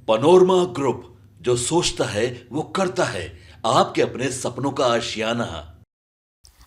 Panorama group, जो सोचता है वो करता है। आपके अपने सपनों का आशियाना।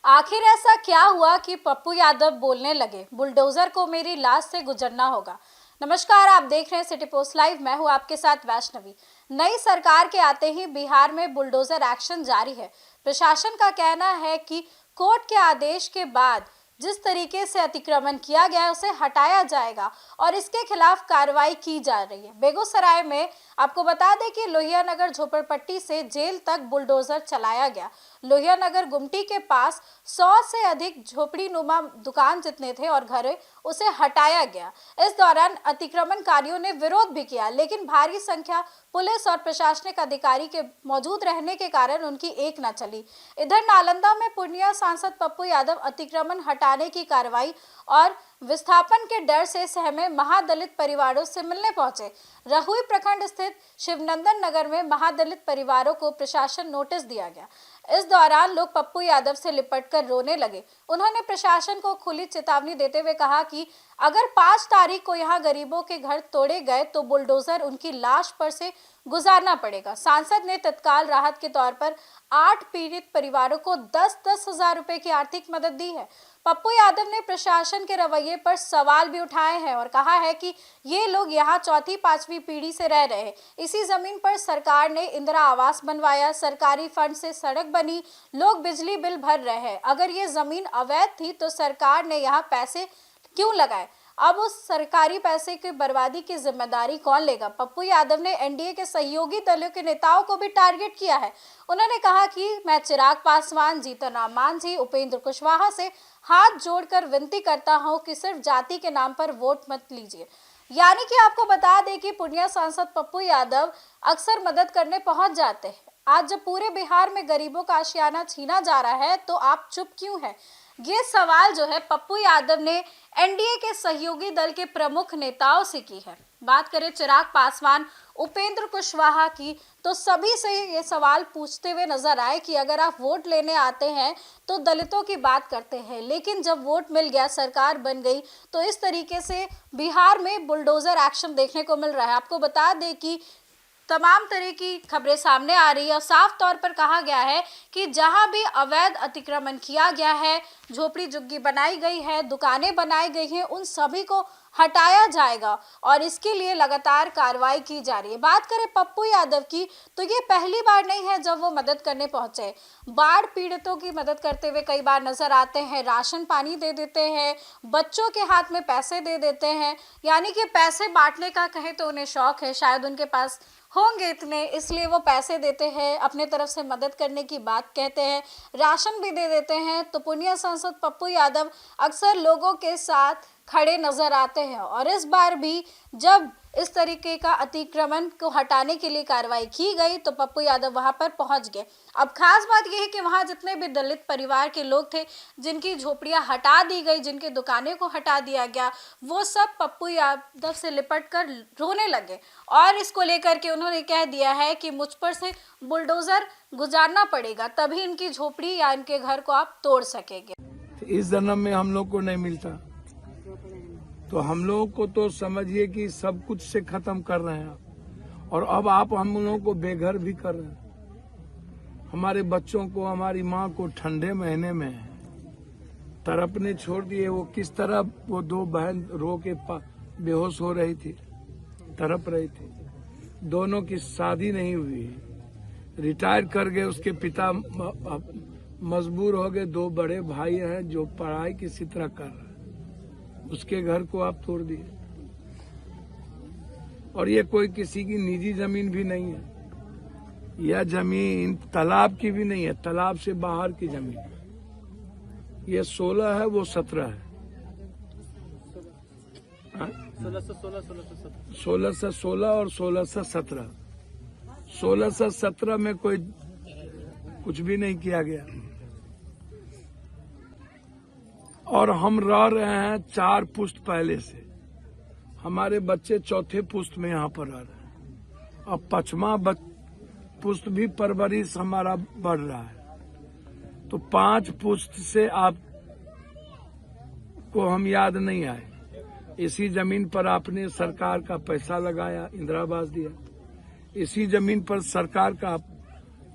आखिर ऐसा क्या हुआ कि पप्पू यादव बोलने लगे, बुलडोजर को मेरी लाश से गुजरना होगा। नमस्कार, आप देख रहे हैं सिटी पोस्ट लाइव। मैं हूं आपके साथ वैष्णवी। नई सरकार के आते ही बिहार में बुलडोजर एक्शन जारी है। प्रशासन का कहना है कि कोर्ट के आदेश के बाद जिस तरीके से अतिक्रमण किया गया है उसे हटाया जाएगा और इसके खिलाफ कार्रवाई की जा रही है। बेगूसराय में आपको बता दें कि लोहिया नगर झोपड़पट्टी से जेल तक बुलडोजर चलाया गया। लोहिया नगर गुमटी के पास 100 से अधिक झोपड़ी नुमा दुकान जितने थे और घर उसे हटाया गया। इस दौरान अतिक्रमणकारियों ने विरोध भी किया, लेकिन भारी संख्या पुलिस और प्रशासनिक अधिकारी के मौजूद रहने के कारण उनकी एक न चली। इधर नालंदा में पूर्णिया सांसद पप्पू यादव अतिक्रमण हटाने की कार्रवाई और विस्थापन के डर से सहमे महादलित परिवारों से मिलने पहुंचे। रहुई प्रखंड स्थित शिवनंदन नगर में महादलित परिवारों को प्रशासन नोटिस दिया गया। इस दौरान लोग पप्पू यादव से लिपटकर रोने लगे। उन्होंने प्रशासन को खुली चेतावनी देते हुए कहा कि अगर 5 तारीख को यहां गरीबों के घर तोड़े गए तो बुलडोजर उनकी लाश पर से गुजारना पड़ेगा। सांसद ने तत्काल राहत के तौर पर 8 पीड़ित परिवारों को 10-10 हजार रुपए की आर्थिक मदद दी है। पप्पू यादव ने प्रशासन के रवैये पर सवाल भी उठाए हैं और कहा है कि ये लोग यहाँ चौथी 5वीं पीढ़ी से रह रहे हैं। इसी जमीन पर सरकार ने इंदिरा आवास बनवाया, सरकारी फंड से सड़क बनी, लोग बिजली बिल भर रहे हैं। अगर ये जमीन अवैध थी तो सरकार ने यहाँ पैसे क्यों लगाए? अब उस सरकारी पैसे की बर्बादी की जिम्मेदारी कौन लेगा? पप्पू यादव ने एनडीए के सहयोगी दलों के नेताओं को भी टारगेट किया है। उन्होंने कहा कि मैं चिराग पासवान, जीतन राम मांझी, उपेंद्र कुशवाहा से हाथ जोड़कर विनती करता हूं कि सिर्फ जाति के नाम पर वोट मत लीजिए। यानी कि आपको बता दें कि पूर्णिया सांसद पप्पू यादव अक्सर मदद करने पहुंच जाते हैं। आज जब पूरे बिहार में गरीबों का आशियाना छीना जा रहा है तो आप चुप क्यों हैं? ये सवाल जो है पप्पू यादव ने एनडीए के सहयोगी दल के प्रमुख नेताओं से की है। बात करें चिराग पासवान, उपेंद्र कुशवाहा की, तो सभी से ये सवाल पूछते हुए नजर आए कि अगर आप वोट लेने आते हैं तो दलितों की बात करते हैं, लेकिन जब वोट मिल गया, सरकार बन गई, तो इस तरीके से बिहार में बुलडोजर एक्शन देखने को मिल रहा है। आपको बता दें कि तमाम तरह की खबरें सामने आ रही है और साफ तौर पर कहा गया है कि जहां भी अवैध अतिक्रमण किया गया है, झोपड़ी झुग्गी बनाई गई है, दुकानें बनाई गई हैं, उन सभी को हटाया जाएगा और इसके लिए लगातार कार्रवाई की जा रही है। बात करें पप्पू यादव की, तो ये पहली बार नहीं है जब वो मदद करने पहुंचे। बाढ़ पीड़ितों की मदद करते हुए कई बार नजर आते हैं, राशन पानी दे देते हैं, बच्चों के हाथ में पैसे दे देते हैं। यानी कि पैसे बांटने का कहे तो उन्हें शौक है, शायद उनके पास होंगे इतने, इसलिए वो पैसे देते हैं, अपने तरफ से मदद करने की बात कहते हैं, राशन भी दे देते हैं। तो पूर्णिया सांसद पप्पू यादव अक्सर लोगों के साथ खड़े नजर आते हैं और इस बार भी जब इस तरीके का अतिक्रमण को हटाने के लिए कार्रवाई की गई तो पप्पू यादव वहां पर पहुंच गए। अब खास बात यह है कि वहां जितने भी दलित परिवार के लोग थे, जिनकी झोपड़ियां हटा दी गई, जिनके दुकानें को हटा दिया गया, वो सब पप्पू यादव से लिपटकर रोने लगे और इसको लेकर के उन्होंने कह दिया है कि मुझ पर से बुलडोजर गुजारना पड़ेगा, तभी इनकी झोपड़ी या इनके घर को आप तोड़ सकेंगे। इस जन्म में हम लोग को नहीं मिलता तो हम लोग को तो समझिए कि सब कुछ से खत्म कर रहे हैं और अब आप हम लोगों को बेघर भी कर रहे हैं। हमारे बच्चों को, हमारी माँ को ठंडे महीने में तड़पने छोड़ दिए। वो किस तरह वो 2 बहन रो के बेहोश हो रही थी, तड़प रही थी। दोनों की शादी नहीं हुई, रिटायर कर गए। उसके पिता मजबूर हो गए। 2 बड़े भाई हैं जो पढ़ाई किसी तरह कर रहे हैं, उसके घर को आप तोड़ दिए। और ये कोई किसी की निजी जमीन भी नहीं है, यह जमीन तालाब की भी नहीं है, तालाब से बाहर की जमीन है। ये 16 है, वो 17 है। 16 से 16 और 16 से 17। 16 से 17 में कोई कुछ भी नहीं किया गया और हम रह रहे हैं 4 पुश्त पहले से। हमारे बच्चे 4थे पुश्त में यहाँ पर रह रहे हैं। अब 5वां पुश्त भी परवरिश हमारा बढ़ रहा है। तो 5 पुश्त से आप को हम याद नहीं आए। इसी जमीन पर आपने सरकार का पैसा लगाया, इंदिरा आवास दिया, इसी जमीन पर सरकार का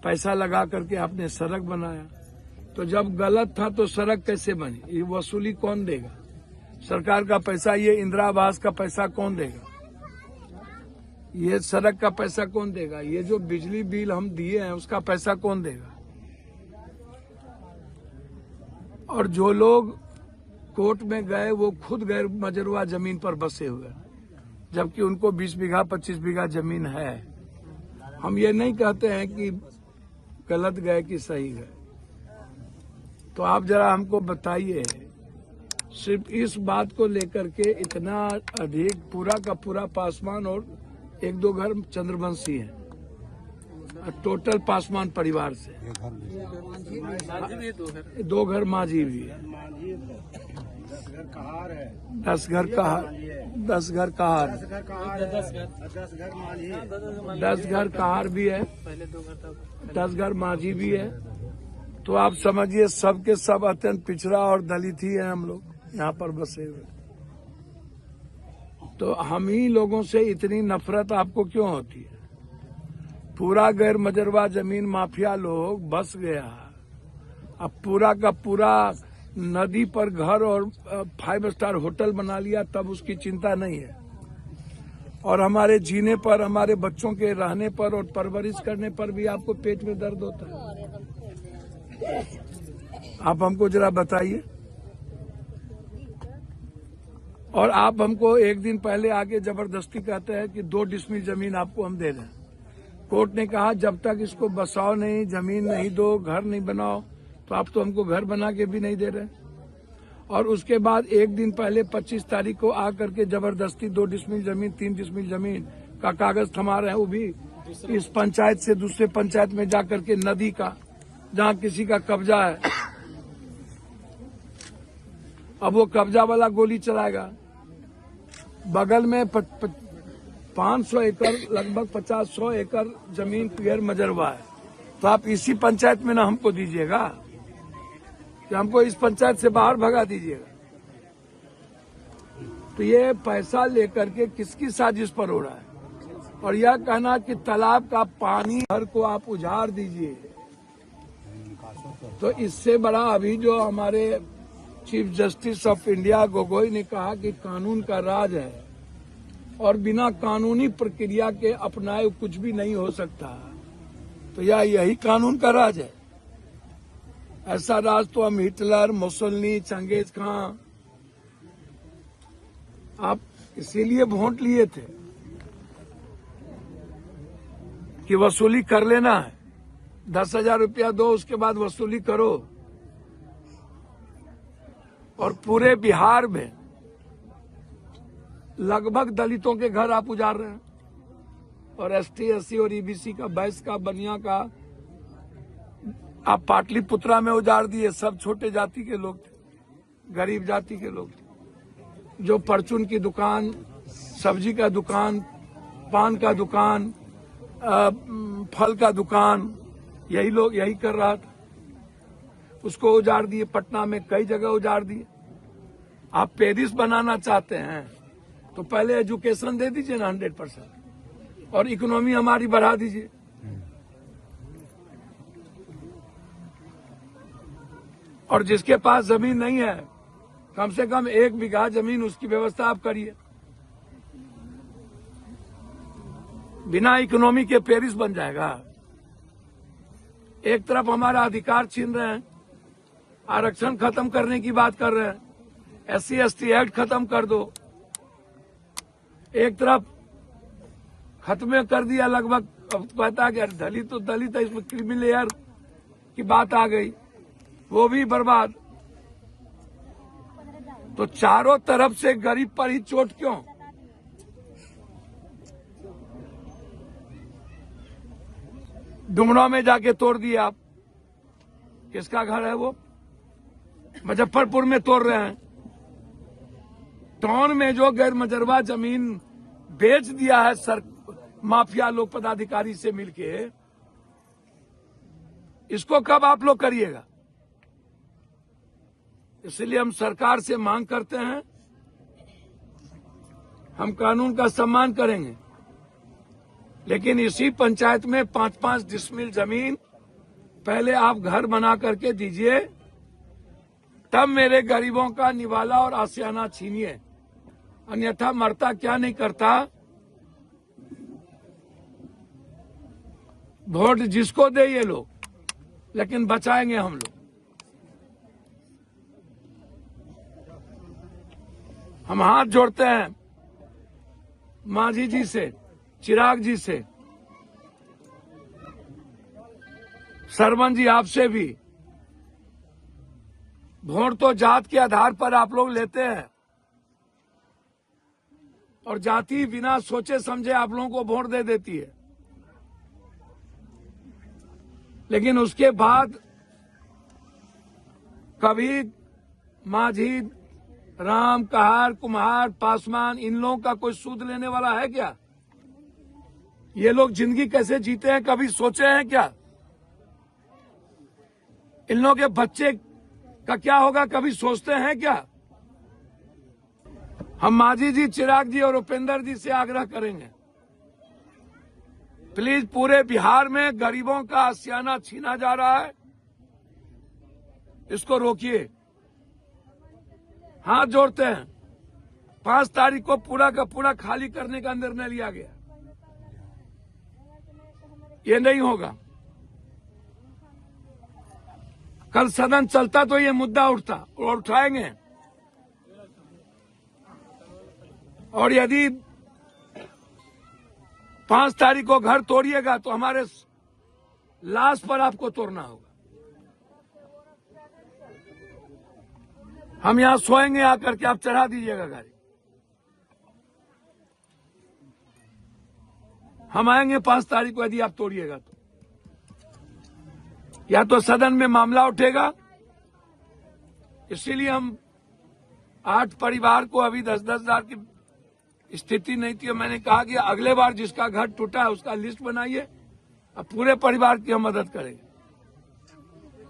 पैसा लगा करके आपने सड़क बनाया। तो जब गलत था तो सड़क कैसे बनी? ये वसूली कौन देगा? सरकार का पैसा, ये इंदिरा आवास का पैसा कौन देगा? ये सड़क का पैसा कौन देगा? ये जो बिजली बिल हम दिए हैं उसका पैसा कौन देगा? और जो लोग कोर्ट में गए वो खुद गैर मजरूआ जमीन पर बसे हुए, जबकि उनको 20 बीघा 25 बीघा जमीन है। हम ये नहीं कहते हैं कि गलत गए कि सही गए। तो आप जरा हमको बताइए, सिर्फ इस बात को लेकर के इतना अधिक, पूरा का पूरा पासवान और 1-2 घर चंद्रवंशी है, टोटल पासवान परिवार से 2 घर मांझी भी है, 10 घर कहार, 10 घर कहार, 10 घर कहार भी है, 10 घर मांझी भी है। तो आप समझिए सब के सब अत्यंत पिछड़ा और दलित ही है हम लोग यहाँ पर बसे हुए। तो हम ही लोगों से इतनी नफरत आपको क्यों होती है? पूरा गैर मजरवा जमीन माफिया लोग बस गया, अब पूरा का पूरा नदी पर घर और 5 स्टार होटल बना लिया, तब उसकी चिंता नहीं है। और हमारे जीने पर, हमारे बच्चों के रहने पर और परवरिश करने पर भी आपको पेट में दर्द होता है। आप हमको जरा बताइए। और आप हमको एक दिन पहले आके जबरदस्ती कहते हैं कि 2 डिसमिल जमीन आपको हम दे दें। कोर्ट ने कहा जब तक इसको बसाओ नहीं, जमीन नहीं दो, घर नहीं बनाओ, तो आप तो हमको घर बना के भी नहीं दे रहे। और उसके बाद एक दिन पहले 25 तारीख को आकर के जबरदस्ती 2 डिसमिल जमीन, 3 डिसमिल जमीन का कागज थमा रहे हैं, वो भी इस पंचायत से दूसरे पंचायत में जाकर के, नदी का जहाँ किसी का कब्जा है। अब वो कब्जा वाला गोली चलाएगा। बगल में 500 एकड़, लगभग 50-100 एकड़ जमीन गैर मजरवा है। तो आप इसी पंचायत में ना हमको दीजिएगा कि हमको इस पंचायत से बाहर भगा दीजिएगा। तो ये पैसा लेकर के किसकी साजिश पर हो रहा है? और यह कहना कि तालाब का पानी घर को आप उजाड़ दीजिए, तो इससे बड़ा अभी जो हमारे chief justice of India Gogoi ने कहा कि कानून का राज है और बिना कानूनी प्रक्रिया के अपनाए कुछ भी नहीं हो सकता, तो यही कानून का राज है। ऐसा राज तो हम हिटलर, मुसोलिनी, चंगेज खां, आप इसीलिए वोट लिए थे कि वसूली कर लेना है, 10,000 रुपया दो, उसके बाद वसूली करो। और पूरे बिहार में लगभग दलितों के घर आप उजाड़ रहे हैं, और ST, SC और EBC का, बैस का, बनिया का आप पाटलिपुत्रा में उजाड़ दिए। सब छोटे जाति के लोग थे, गरीब जाति के लोग थे, जो परचून की दुकान, सब्जी का दुकान, पान का दुकान, फल का दुकान, यही लोग यही कर रहा था, उसको उजाड़ दिए। पटना में कई जगह उजाड़ दिए। आप पेरिस बनाना चाहते हैं तो पहले एजुकेशन दे दीजिए ना 100%, और इकोनॉमी हमारी बढ़ा दीजिए। और जिसके पास जमीन नहीं है, कम से कम 1 बीघा जमीन उसकी व्यवस्था आप करिए। बिना इकोनॉमी के पेरिस बन जाएगा। एक तरफ हमारा अधिकार छीन रहे हैं, आरक्षण खत्म करने की बात कर रहे हैं, SC ST एक्ट खत्म कर दो। एक तरफ खत्म कर दिया लगभग, अब कहता कि दलित तो दलित है, इसमें क्रीमी लेयर की बात आ गई, वो भी बर्बाद। तो चारों तरफ से गरीब पर ही चोट क्यों? डुमरा में जाके तोड़ दिए आप, किसका घर है वो? मुजफ्फरपुर में तोड़ रहे हैं। टाउन में जो गैर मजरवा जमीन बेच दिया है माफिया लोग पदाधिकारी से मिलके, इसको कब आप लोग करिएगा? इसलिए हम सरकार से मांग करते हैं, हम कानून का सम्मान करेंगे, लेकिन इसी पंचायत में 5-5 डिसमिल जमीन पहले आप घर बना करके दीजिए, तब मेरे गरीबों का निवाला और आशियाना छीनिए, अन्यथा मरता क्या नहीं करता। वोट जिसको दे ये लोग, लेकिन बचाएंगे हम लोग। हम हाथ जोड़ते हैं मांझी जी से, चिराग जी से, सरवन जी आपसे भी। वोट तो जात के आधार पर आप लोग लेते हैं, और जाति बिना सोचे समझे आप लोगों को वोट दे देती है, लेकिन उसके बाद कभी मांझी, राम, कहार, कुम्हार, पासवान, इन लोगों का कोई सूद लेने वाला है क्या? ये लोग जिंदगी कैसे जीते हैं कभी सोचे हैं क्या? इन लोगों के बच्चे का क्या होगा कभी सोचते हैं क्या? हम मांझी जी, चिराग जी और उपेंद्र जी से आग्रह करेंगे, प्लीज पूरे बिहार में गरीबों का आशियाना छीना जा रहा है, इसको रोकिए। हाथ जोड़ते हैं। 5 तारीख को पूरा का पूरा खाली करने का निर्णय लिया गया, ये नहीं होगा। कल सदन चलता तो ये मुद्दा उठता और उठाएंगे, और यदि 5 तारीख को घर तोड़िएगा तो हमारे लाश पर आपको तोड़ना होगा। हम यहां सोएंगे आकर के, आप चढ़ा दीजिएगा गाड़ी। हम आएंगे 5 तारीख को, यदि आप तोड़िएगा तो या तो सदन में मामला उठेगा। इसीलिए हम 8 परिवार को अभी 10-10 हजार की स्थिति नहीं थी, मैंने कहा कि अगले बार जिसका घर टूटा है उसका लिस्ट बनाइए, अब पूरे परिवार की हम मदद करेंगे।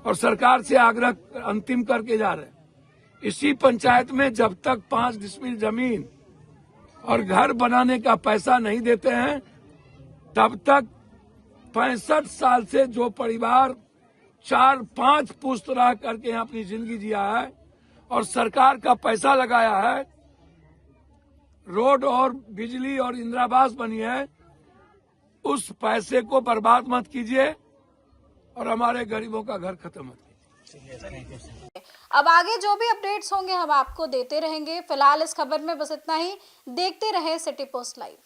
और सरकार से आग्रह अंतिम करके जा रहे हैं, इसी पंचायत में जब तक 5 डिसमिल जमीन और घर बनाने का पैसा नहीं देते हैं, तब तक 65 साल से जो परिवार 4-5 पुश्त रह करके यहाँ अपनी जिंदगी जिया है और सरकार का पैसा लगाया है, रोड और बिजली और इंदिरावास बनी है, उस पैसे को बर्बाद मत कीजिए और हमारे गरीबों का घर खत्म मत कीजिए। अब आगे जो भी अपडेट्स होंगे हम आपको देते रहेंगे। फिलहाल इस खबर में बस इतना ही। देखते रहें सिटी पोस्ट लाइव।